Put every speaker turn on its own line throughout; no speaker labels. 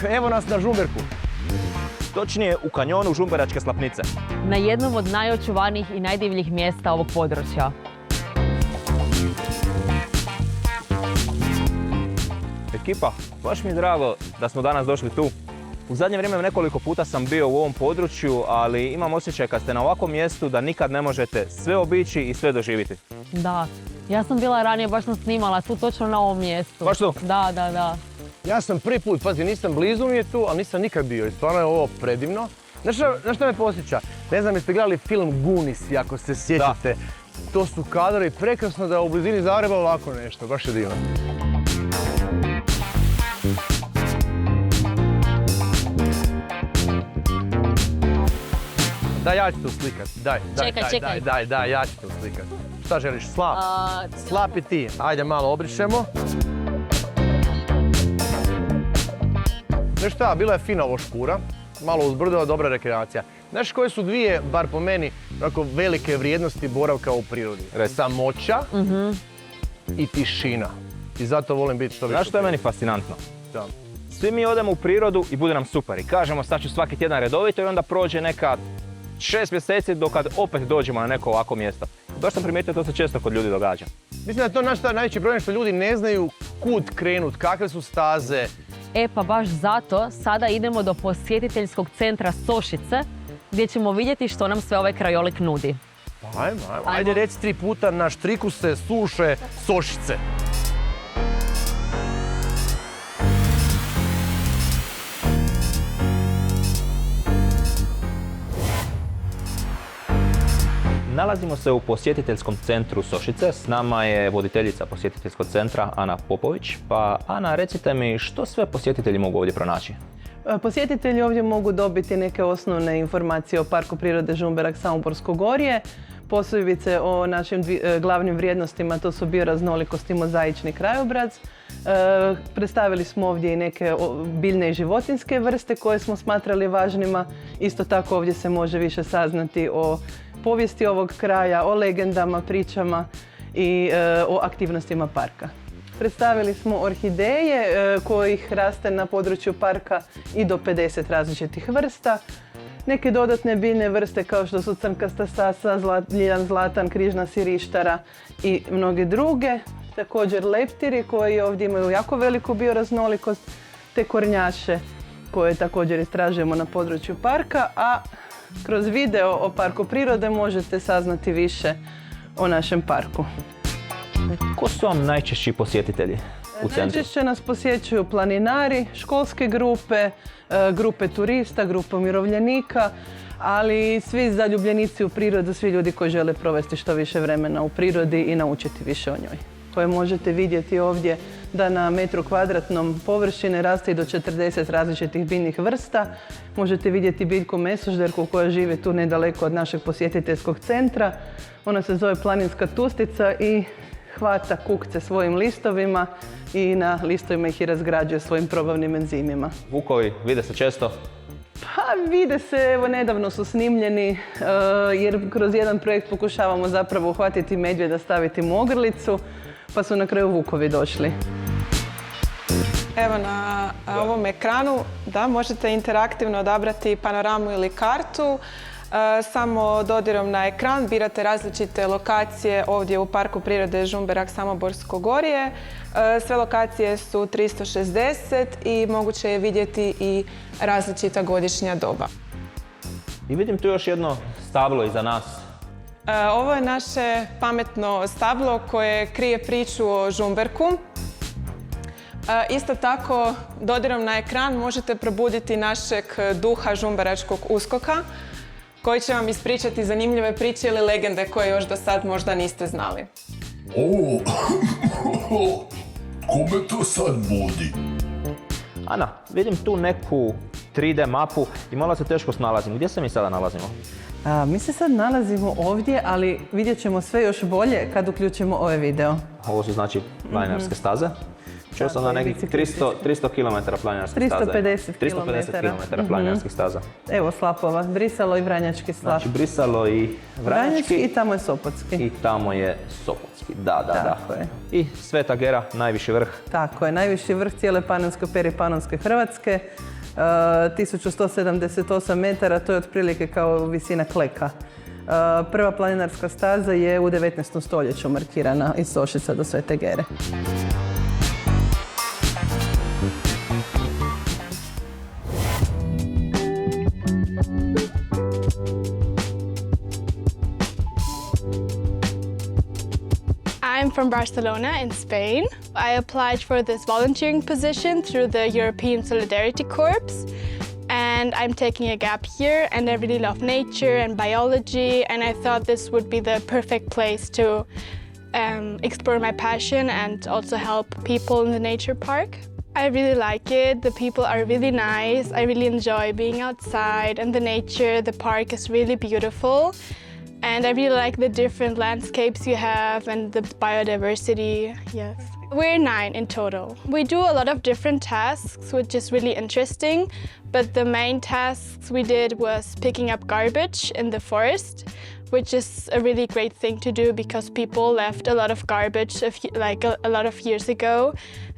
evo nas na Žumberku.
Točnije u kanjonu Žumberačke slapnice.
Na jednom od najočuvanijih i najdivljih mjesta ovog područja.
Ekipa, baš mi je drago da smo danas došli tu. U zadnje vrijeme nekoliko puta sam bio u ovom području, ali imam osjećaj kad ste na ovakvom mjestu da nikad ne možete sve obići i sve doživjeti.
Da, ja sam bila ranije, baš sam snimala tu točno na ovom mjestu.
Baš tu?
Da.
Ja sam prvi put, pazi, nisam blizu mi je tu, ali nisam nikad bio i stvarno je ovo predivno. Znaš što me posjeća? Ne znam, jeste gledali film Goonies, ako se sjećate. Da. To su kadrovi, prekrasno da u blizini Zagreba ovako nešto, baš je divno. Daj, ja ću to slikat. Daj, ja ću to slikat. Šta želiš, slap? Slap i ti. Ajde, malo obrišemo. Znaš šta, bila je fina ovo špura, malo uzbrdova, dobra rekreacija. Znaš koje su dvije, bar po meni, onako velike vrijednosti boravka u prirodi? Samoća i tišina. I zato volim biti što više.
Znaš što je meni fascinantno?
Da.
Svi mi odemo u prirodu i bude nam super i kažemo sad ću svaki tjedan redovito i onda prođe neka 6 mjeseci dokad opet dođemo na neko ovako mjesto. Baš sam primijetio, to se često kod ljudi događa.
Mislim da je to naš najveći problem što ljudi ne znaju kud krenut, kakve su staze.
E pa baš zato sada idemo do posjetiteljskog centra Sošice gdje ćemo vidjeti što nam sve ovaj krajolik nudi.
Ajde reci 3 puta na štriku se suše Sošice.
Nalazimo se u posjetiteljskom centru Sošice. S nama je voditeljica posjetiteljskog centra Ana Popović. Pa Ana, recite mi što sve posjetitelji mogu ovdje pronaći?
Posjetitelji ovdje mogu dobiti neke osnovne informacije o Parku prirode Žumberak Samoborsko gorje, posebice o našim glavnim vrijednostima, to su bioraznolikost i mozaični krajobraz. Predstavili smo ovdje i neke biljne i životinjske vrste koje smo smatrali važnima. Isto tako ovdje se može više saznati o povijesti ovog kraja, o legendama, pričama i o aktivnostima parka. Predstavili smo orhideje kojih raste na području parka i do 50 različitih vrsta. Neke dodatne biljne vrste kao što su crnkasta sasa, ljiljan zlatan, križna sirištara i mnoge druge. Također leptiri koji ovdje imaju jako veliku bioraznolikost, te kornjaše koje također istražujemo na području parka, a kroz video o parku prirode možete saznati više o našem parku.
Ko su vam najčešći posjetitelji u centru?
Najčešće nas posjećuju planinari, školske grupe, grupe turista, grupe umirovljenika, ali i svi zaljubljenici u prirodu, svi ljudi koji žele provesti što više vremena u prirodi i naučiti više o njoj. Koje možete vidjeti ovdje da na metru kvadratnom površine raste i do 40 različitih biljnih vrsta. Možete vidjeti biljku mesožderku koja živi tu nedaleko od našeg posjetiteljskog centra. Ona se zove planinska tustica i hvata kukce svojim listovima i na listovima ih i razgrađuje svojim probavnim enzimima.
Vukovi vide se često?
Pa vide se, evo nedavno su snimljeni jer kroz jedan projekt pokušavamo zapravo uhvatiti medvjeda, staviti mu ogrlicu, pa su na kraju vukovi došli.
Evo na ovom ekranu da možete interaktivno odabrati panoramu ili kartu. Samo dodirom na ekran birate različite lokacije ovdje u Parku prirode Žumberak Samoborsko gorje. Sve lokacije su 360 i moguće je vidjeti i različita godišnja doba.
I vidim tu još jedno stablo iza nas.
Ovo je naše pametno stablo koje krije priču o Žumberku. Isto tako, dodirom na ekran možete probuditi našeg duha žumberačkog uskoka koji će vam ispričati zanimljive priče ili legende koje još do sad možda niste znali.
Kome to sad budi?
Ana, vidim tu neku 3D mapu i malo se teško snalazim. Gdje se mi sada nalazimo?
Mi se sad nalazimo ovdje, ali vidjet ćemo sve još bolje kad uključimo ovaj video.
Ovo su znači planinarske staze. Čuo sam da nekih 300 km planinarskih staza.
350
350 km planinarskih staza.
Evo slapova, Brisalo i Vranjački slap.
Znači Brisalo i Vranjački.
I tamo je Sopotski.
I tamo je Sopotski, da.
Tako je.
I Sveta Gera, najviši vrh.
Tako je, najviši vrh cijele panonske peripanonske Hrvatske. 1178 metara, to je otprilike kao visina Kleka. Prva planinarska staza je u 19. stoljeću markirana iz Sošica do Svete Gere.
I'm from Barcelona in Spain. I applied for this volunteering position through the European Solidarity Corps. And I'm taking a gap year, and I really love nature and biology, and I thought this would be the perfect place to explore my passion and also help people in the nature park. I really like it. The people are really nice. I really enjoy being outside, and the nature, the park is really beautiful. And I really like the different landscapes you have and the biodiversity, yes. We're 9 in total. We do a lot of different tasks, which is really interesting, but the main tasks we did was picking up garbage in the forest, which is a really great thing to do because people left a lot of garbage a lot of years ago.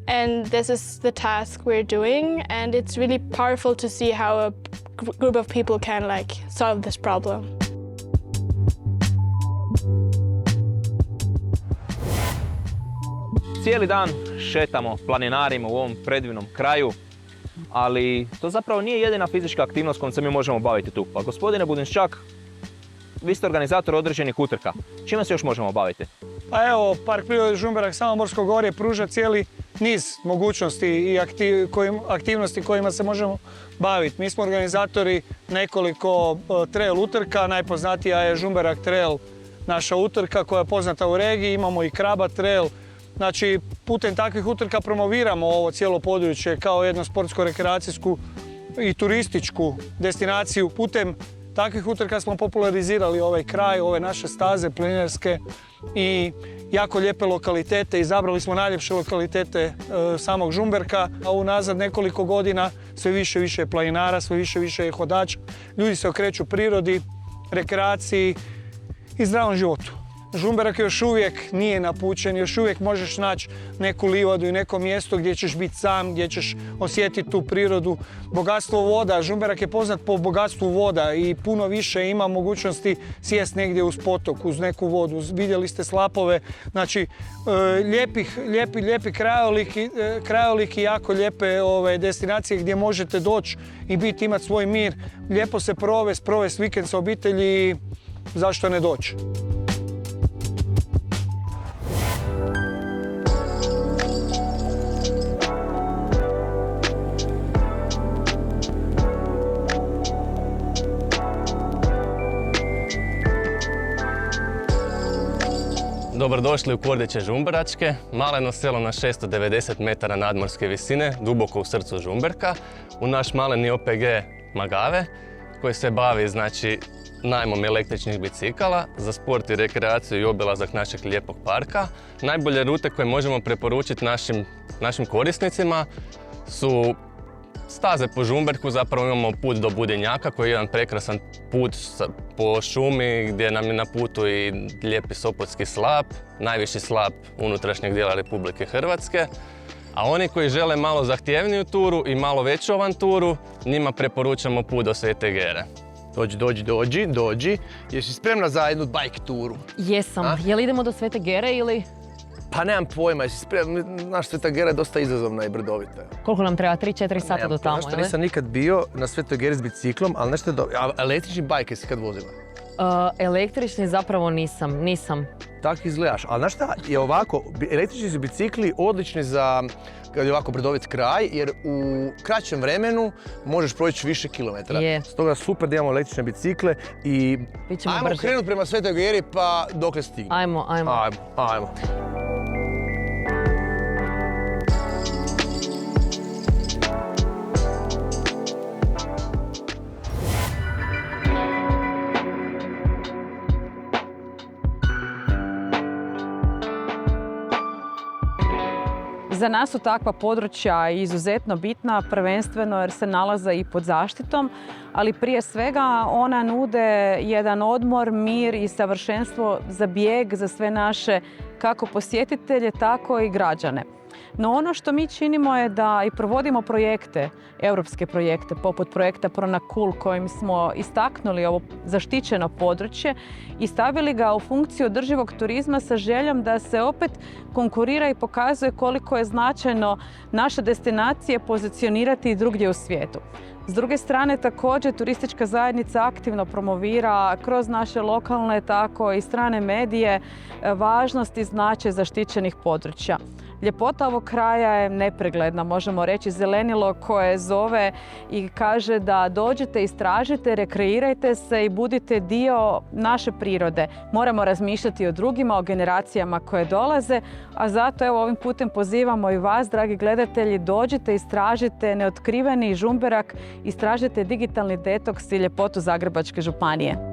And this is the task we're doing, and it's really powerful to see how a group of people can solve this problem.
Cijeli dan šetamo, planinarimo u ovom predivnom kraju, ali to zapravo nije jedina fizička aktivnost kojom se mi možemo baviti tu. Pa gospodine Budinščak, vi ste organizator određenih utrka. Čime se još možemo baviti?
Pa evo, Park prirode Žumberak Samoborsko gorje pruža cijeli niz mogućnosti i aktivnosti kojima se možemo baviti. Mi smo organizatori nekoliko trail utrka, najpoznatija je Žumberak trail, naša utrka koja je poznata u regiji, imamo i Krabat trail. Znači, putem takvih utrka promoviramo ovo cijelo područje kao jednu sportsko-rekreacijsku i turističku destinaciju. Putem takvih utrka smo popularizirali ovaj kraj, ove naše staze planinarske i jako lijepe lokalitete. Izabrali smo najljepše lokalitete samog Žumberka, a unazad nekoliko godina sve više je planinara, sve više je hodača. Ljudi se okreću prirodi, rekreaciji i zdravom životu. Žumberak još uvijek nije napučen, još uvijek možeš naći neku livadu i neko mjesto gdje ćeš biti sam, gdje ćeš osjetiti tu prirodu. Bogatstvo voda, Žumberak je poznat po bogatstvu voda i puno više ima mogućnosti sjest negdje uz potok, uz neku vodu. Vidjeli ste slapove, znači lijepi krajoliki, jako lijepe destinacije gdje možete doći i imati svoj mir, lijepo se provesti vikend sa obitelji i zašto ne doći.
Dobrodošli u Kordiće Žumberačke, maleno selo na 690 metara nadmorske visine, duboko u srcu Žumberka, u naš maleni OPG Magave, koji se bavi najmom električnih bicikala za sport i rekreaciju i obilazak našeg lijepog parka. Najbolje rute koje možemo preporučiti našim korisnicima su staze po Žumberku, zapravo imamo put do Budinjaka koji je jedan prekrasan put po šumi gdje nam je na putu i lijepi Sopotski slap, najviši slap unutrašnjeg dijela Republike Hrvatske. A oni koji žele malo zahtjevniju turu i malo veću avanturu, njima preporučamo put do Svete Gere.
Dođi. Jesi spremna za jednu bike turu?
Jesam. Je li idemo do Svete Gere ili...
Pa nemam pojma, jesi spremna. Naš Sveta Gera je dosta izazovna i brdovita.
Koliko nam treba? 3-4 sata do tamo,
ili? Nisam nikad bio na Svetoj Geri s biciklom, ali nešto je dobro. A električni bajk jesi kad vozila?
Električni zapravo nisam.
Tako izgledaš, ali znaš šta je ovako, električni su bicikli odlični za kad je ovako brdovit kraj, jer u kraćem vremenu možeš proći više kilometara. Stoga super da imamo električne bicikle i ajmo krenuti prema Svetoj Geri pa dokle stignemo. Ajmo.
Za nas su takva područja izuzetno bitna, prvenstveno jer se nalaze i pod zaštitom, ali prije svega ona nude jedan odmor, mir i savršenstvo za bijeg za sve naše kako posjetitelje, tako i građane. No ono što mi činimo je da i provodimo projekte, europske projekte, poput projekta Pronakul kojim smo istaknuli ovo zaštićeno područje i stavili ga u funkciju održivog turizma sa željom da se opet konkurira i pokazuje koliko je značajno naše destinacije pozicionirati i drugdje u svijetu. S druge strane, također turistička zajednica aktivno promovira kroz naše lokalne, tako i strane medije važnost i značaj zaštićenih područja. Ljepota ovog kraja je nepregledna, možemo reći zelenilo koje zove i kaže da dođete, istražite, rekreirajte se i budite dio naše prirode. Moramo razmišljati o drugima, o generacijama koje dolaze, a zato evo ovim putem pozivamo i vas, dragi gledatelji, dođite, istražite neotkriveni Žumberak, istražite digitalni detoks i ljepotu Zagrebačke županije.